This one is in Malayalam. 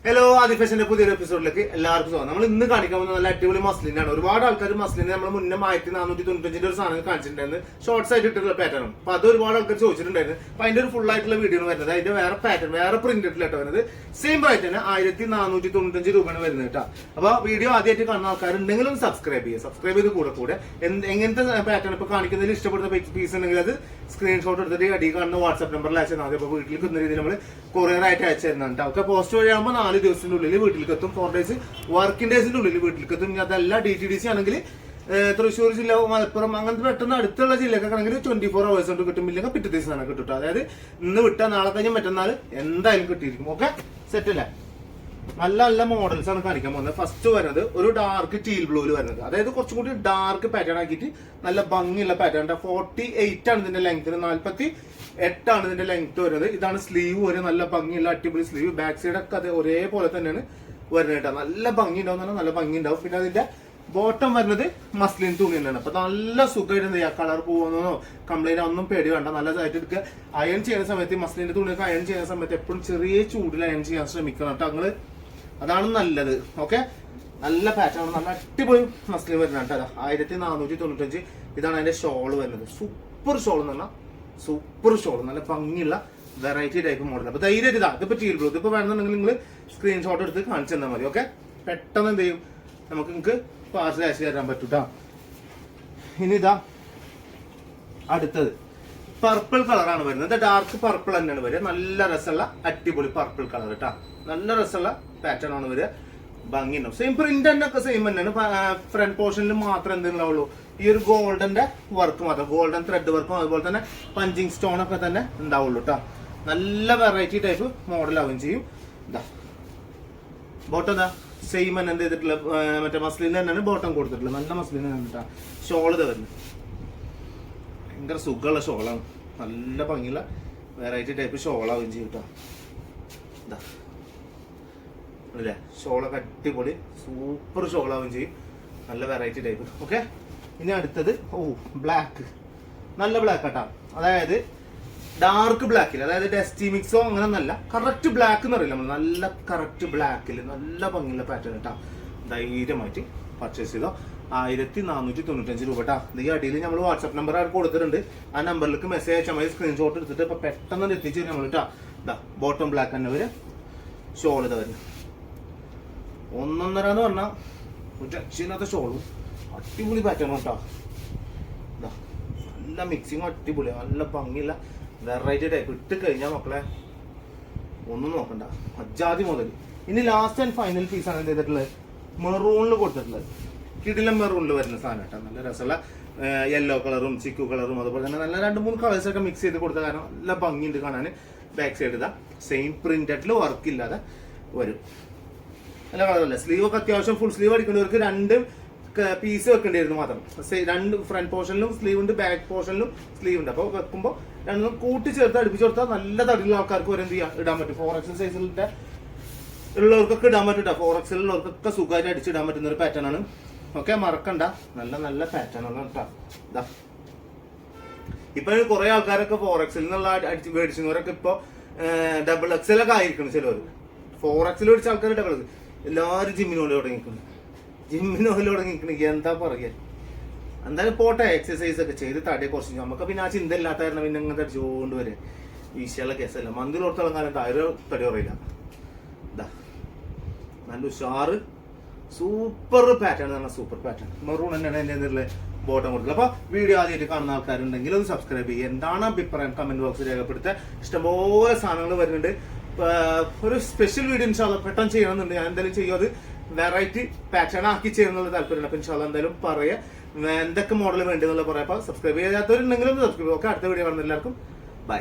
ഹലോ ആദിഫേഷന്റെ പുതിയൊരു എപ്പിസോഡിലേക്ക് എല്ലാവർക്കും സ്വാഗതം. നമ്മൾ ഇന്ന് കാണിക്കാൻ പോകുന്ന നല്ല അടിപൊളി മസ്ലിനാണ്. ഒരുപാട് ആൾക്കാർ മസ്ലിന് നമ്മൾ മുന്നേ 1495 ഒരു സാധനം കാണിച്ചിട്ടുണ്ടായിരുന്നു, ഷോർട്സ് ആയിട്ട് ഇട്ടുള്ള പാറ്റേൺ. അപ്പൊ അത് ഒരുപാട് ആൾക്കാർ ചോദിച്ചിട്ടുണ്ടായിരുന്നു. അപ്പൊ അതിന്റെ ഒരു ഫുൾ ആയിട്ടുള്ള വീഡിയോ വരുന്നത്, അതിന്റെ വേറെ പാറ്റേൺ വേറെ പ്രിന്റ് ഇട്ടില്ലാട്ടോ വരുന്നത്. സെയിം റേറ്റ് തന്നെ 1495 രൂപയാണ് വരുന്നത് കേട്ടോ. അപ്പൊ വീഡിയോ ആദ്യമായിട്ട് കാണുന്ന ആൾക്കാരുണ്ടെങ്കിലും സബ്സ്ക്രൈബ് ചെയ്യുക. സബ്സ്ക്രൈബ് ചെയ്ത് കൂടെ എങ്ങനത്തെ പാറ്റേൺ ഇപ്പൊ കാണിക്കുന്നതിൽ ഇഷ്ടപ്പെടുന്ന പീസ് ഉണ്ടെങ്കിൽ അത് സ്ക്രീൻഷോട്ട് എടുത്തിട്ട് അടി കാണുന്ന വാട്സ്ആപ്പ് നമ്പറിൽ അയച്ചാൽ മതി. അപ്പൊ വീട്ടിലേക്ക് എന്ന രീതിയിൽ നമ്മൾ കൊറിയർ ആയിട്ട് അയച്ചു തരുന്നുണ്ട്. ഒക്കെ പോസ്റ്റ് വഴിയാകുമ്പോൾ 4 ദിവസത്തിന്റെ ഉള്ളിൽ വീട്ടിലേക്ക് എത്തും. 4 ഡേയ്സ് വർക്കിംഗ് ഡേയ്സിന്റെ ഉള്ളിൽ വീട്ടിലേക്ക് എത്തും. ഇനി അതല്ല DTDC ആണെങ്കിൽ തൃശ്ശൂർ ജില്ല, മലപ്പുറം അങ്ങനത്തെ പെട്ടെന്ന് അടുത്തുള്ള ജില്ലക്കൊക്കെ ആണെങ്കിൽ 24 hours കൊണ്ട് കിട്ടും. ഇല്ലെങ്കിൽ പിറ്റേ ദിവസമാണ് കിട്ടും. അതായത് ഇന്ന് വിട്ടാൽ നാളെ കഴിഞ്ഞാൽ മറ്റന്നാൾ എന്തായാലും കിട്ടിയിരിക്കും. ഓക്കെ, സെറ്റ് അല്ലേ? നല്ല നല്ല മോഡൽസ് ആണ് കാണിക്കാൻ പോകുന്നത്. ഫസ്റ്റ് വരുന്നത് ഒരു ഡാർക്ക് ടീൽ ബ്ലൂവിൽ വരുന്നത്, അതായത് കുറച്ചും കൂടി ഡാർക്ക് പാറ്റേൺ ആക്കിയിട്ട് നല്ല ഭംഗിയുള്ള പാറ്റേൺ. 48 ആണ് ഇതിന്റെ ലെങ്ത്, 48 ആണ് ഇതിന്റെ ലെങ്ത് വരുന്നത്. ഇതാണ് സ്ലീവ് ഒരു നല്ല ഭംഗിയുള്ള അടിപൊളി സ്ലീവ്. ബാക്ക് സൈഡ് ഒക്കെ അത് ഒരേപോലെ തന്നെയാണ് വരുന്നത് കേട്ടോ. നല്ല ഭംഗി ഉണ്ടാവും, നല്ല ഭംഗി ഉണ്ടാവും. പിന്നെ അതിന്റെ ബോട്ടം വരുന്നത് മസ്ലിൻ തുണി തന്നെയാണ്. അപ്പൊ നല്ല സുഖമായിട്ട് എന്ത് ചെയ്യുക, കളർ പോകുന്നോ കംപ്ലൈന്റ് ഒന്നും പേടി വേണ്ട. നല്ലതായിട്ട് എടുക്കുക. അയൺ ചെയ്യുന്ന സമയത്ത് മസ്ലിന്റെ തുണിയൊക്കെ അയൺ ചെയ്യുന്ന സമയത്ത് എപ്പോഴും ചെറിയ ചൂടിൽ അയൺ ചെയ്യാൻ ശ്രമിക്കണം കേട്ടോ. നിങ്ങള് അതാണ് നല്ലത്. ഓക്കെ, നല്ല പാറ്റേൺ, നല്ല അടിപൊളി മസ്ലിൻ വരുന്നത് കേട്ടോ. 1495. ഇതാണ് അതിന്റെ ഷോള് വരുന്നത്. സൂപ്പർ ഷോൾ എന്ന് പറഞ്ഞാൽ സൂപ്പർ ഷോൾ, നല്ല ഭംഗിയുള്ള വെറൈറ്റി ടൈപ്പ് മോഡൽ. അപ്പൊ ധൈര്യം ഇതിപ്പോ ടീൽ ബ്ലൂ. ഇതിപ്പോ വേണമെന്നുണ്ടെങ്കിൽ നിങ്ങൾ സ്ക്രീൻഷോട്ട് എടുത്ത് കാണിച്ചു തന്നാൽ മതി. ഓക്കെ, പെട്ടെന്ന് എന്ത് ചെയ്യും, നിങ്ങൾക്ക് പാർസൽ അയച്ചു തരാൻ പറ്റൂട്ടാ. ഇനി ഇതാ അടുത്തത് പർപ്പിൾ കളറാണ് വരുന്നത്. ഡാർക്ക് പർപ്പിൾ തന്നെയാണ് വരിക. നല്ല രസമുള്ള അടിപൊളി പർപ്പിൾ കളർ കേട്ടാ. നല്ല രസമുള്ള പാറ്റേൺ ആണ് വരിക. ഭംഗി ഉണ്ടാവും. സെയിം പ്രിന്റ് തന്നെ ഒക്കെ സെയിം തന്നെയാണ്. ഫ്രണ്ട് പോർഷനിൽ മാത്രം എന്തുണ്ടാവുള്ളൂ, ഈ ഒരു ഗോൾഡന്റെ വർക്ക് മാത്രം, ഗോൾഡൻ ത്രെഡ് വർക്കും അതുപോലെ തന്നെ പഞ്ചിങ് സ്റ്റോൺ ഒക്കെ തന്നെ ഉണ്ടാവുള്ളൂ കേട്ടോ. നല്ല വെറൈറ്റി ടൈപ്പ് മോഡൽ ആവുകയും ചെയ്യും. ഇതാ ബോട്ടം ഇതാ സെയിം തന്നെ എന്ത് ചെയ്തിട്ടുള്ള മറ്റേ മസ്ലിൻ തന്നെയാണ് ബോട്ടം കൊടുത്തിട്ടുള്ളത്. നല്ല മസ്ലിൻ തന്നെ കേട്ടോ. ഷോള് ഇത് വരുന്നത് ഭയങ്കര സുഖമുള്ള ഷോളാണ്. നല്ല ഭംഗിയുള്ള വെറൈറ്റി ടൈപ്പ് ഷോളാവുകയും ചെയ്യും കേട്ടോ. ഇതാ അല്ലേ, ഷോളൊക്കെ അടിപൊളി സൂപ്പർ ഷോളാവുകയും ചെയ്യും. നല്ല വെറൈറ്റി ടൈപ്പ്. ഓക്കെ, ഇനി അടുത്തത് ബ്ലാക്ക്. നല്ല ബ്ലാക്ക് കേട്ടോ. അതായത് ഡാർക്ക് ബ്ലാക്കിൽ, അതായത് ഡസ്റ്റി മിക്സോ അങ്ങനെ ഒന്നല്ല, കറക്റ്റ് ബ്ലാക്ക് എന്ന് പറയില്ല നമ്മൾ, നല്ല കറക്റ്റ് ബ്ലാക്കിൽ നല്ല ഭംഗിയുള്ള പാറ്റേൺ കേട്ടോ. ധൈര്യമായിട്ട് പർച്ചേസ് ചെയ്തോ. 1495 രൂപ കേട്ടോ. ഈ അടിയിൽ നമ്മൾ വാട്സ്ആപ്പ് നമ്പർ കൊടുത്തിട്ടുണ്ട്. ആ നമ്പറിലേക്ക് മെസ്സേജ് അയച്ചാൽ മതി. സ്ക്രീൻഷോട്ട് എടുത്തിട്ട് ഇപ്പൊ പെട്ടെന്ന് എത്തിച്ചു തരും നമ്മൾ കേട്ടോ. ഇതാ ബോട്ടം ബ്ലാക്ക് തന്നെ വരും. ഷോൾ ഇതാ വരും. 1.5 എന്ന് പറഞ്ഞാൽ ഒരു രക്ഷയില്ലാത്ത ഷോളും അടിപൊളി പാറ്റേൺ കേട്ടോ. നല്ല മിക്സിങ് അടിപൊളി, നല്ല ഭംഗിയുള്ള വെറൈറ്റി ടൈപ്പ്. ഇട്ട് കഴിഞ്ഞാൽ മക്കളെ ഒന്നും നോക്കണ്ട, അജാതി മുതൽ. ഇനി ലാസ്റ്റ് ആൻഡ് ഫൈനൽ പീസ് ആണ് എന്ത് ചെയ്തിട്ടുള്ളത്, മെറൂണിൽ കൊടുത്തിട്ടുള്ളത്. കിടിലം മെറൂണിൽ വരുന്ന സാധനം കേട്ടോ. നല്ല രസമുള്ള യെല്ലോ കളറും ചിക്കു കളറും അതുപോലെ തന്നെ നല്ല 2-3 കളേഴ്സ് ഒക്കെ മിക്സ് ചെയ്ത് കൊടുത്ത കാരണം നല്ല ഭംഗിയുണ്ട് കാണാൻ. ബാക്ക് സൈഡ് ഇതാ സെയിം പ്രിന്റഡിൽ വർക്ക് ഇല്ലാതെ വരും. നല്ല കളറല്ല. സ്ലീവ് ഒക്കെ അത്യാവശ്യം ഫുൾ സ്ലീവ് അടിക്കേണ്ടവർക്ക് 2 പീസ് വെക്കേണ്ടിയിരുന്നു മാത്രം. 2 ഫ്രണ്ട് പോർഷനിലും സ്ലീവ് ഉണ്ട്, ബാക്ക് പോർഷനിലും സ്ലീവ് ഉണ്ട്. അപ്പോൾ വെക്കുമ്പോൾ 2 കൂട്ടി ചേർത്ത് അടുപ്പിച്ച് കൊടുത്താൽ നല്ല തടിയുള്ള ആൾക്കാർക്ക് വരെ എന്ത് ചെയ്യാം, ഇടാൻ പറ്റും. 4XL സൈസിലിന്റെ ഉള്ളവർക്കൊക്കെ ഇടാൻ പറ്റും. 4XL ഉള്ളവർക്കൊക്കെ സുഖമായിട്ട് അടിച്ചിടാൻ പറ്റുന്ന ഒരു പാറ്റേൺ ആണ്. ഓക്കെ, മറക്കണ്ട, നല്ല നല്ല പാറ്റേൺ ആണ് കേട്ടോ. ഇതാ ഇപ്പൊ കുറെ ആൾക്കാരൊക്കെ 4XL എന്നുള്ള അടിച്ച് മേടിച്ചവരൊക്കെ ഇപ്പൊ XXL ഒക്കെ ആയിരിക്കണം. ചിലവർ 4XL മേടിച്ച ആൾക്കാർ XXL. എല്ലാവരും ജിമ്മിനോട് തുടങ്ങിക്കണം. എന്താ പറയുക, എന്തായാലും പോട്ടെ, എക്സസൈസ് ഒക്കെ ചെയ്ത് തടിയെ കുറച്ച്. നമുക്ക് പിന്നെ ആ ചിന്ത ഇല്ലാത്ത കാരണം പിന്നെ ഇങ്ങനത്തെ അടിച്ചുകൊണ്ട് വരെ വീശിയുള്ള കേസല്ല. മന്തിലോടത്തോളം കാലം തടി കുറയില്ല. ഇതാ നല്ല ഉഷാറ് സൂപ്പർ പാറ്റേൺ എന്ന് പറഞ്ഞാൽ സൂപ്പർ പാറ്റേൺ. മെറൂൺ തന്നെയാണ് എൻ്റെ എന്നുള്ള ബോട്ടം കൊടുത്തത്. അപ്പൊ വീഡിയോ ആദ്യമായിട്ട് കാണുന്ന ആൾക്കാരുണ്ടെങ്കിൽ ഒന്ന് സബ്സ്ക്രൈബ് ചെയ്യുക. എന്താണ് അഭിപ്രായം കമന്റ് ബോക്സിൽ രേഖപ്പെടുത്തുക. ഇഷ്ടംപോലെ സാധനങ്ങൾ വരുന്നുണ്ട്. ഒരു സ്പെഷ്യൽ വീഡിയോ ഇൻഷാല്ലാ പെട്ടെന്ന് ചെയ്യണമെന്നുണ്ട്. ഞാൻ എന്തായാലും ചെയ്യും. അത് വെറൈറ്റി പാറ്റേൺ ആക്കി ചെയ്യുന്നുള്ള താല്പര്യമുണ്ട്. അപ്പൊ ഇൻഷാല്ലാ എന്തായാലും പറയാം എന്തൊക്കെ മോഡൽ വേണ്ടി എന്നുള്ള പറയാം. അപ്പൊ സബ്സ്ക്രൈബ് ചെയ്യാത്തവരുണ്ടെങ്കിലും സബ്സ്ക്രൈബ്. ഓക്കെ, അടുത്ത വീഡിയോ കാണുന്ന എല്ലാവർക്കും ബൈ.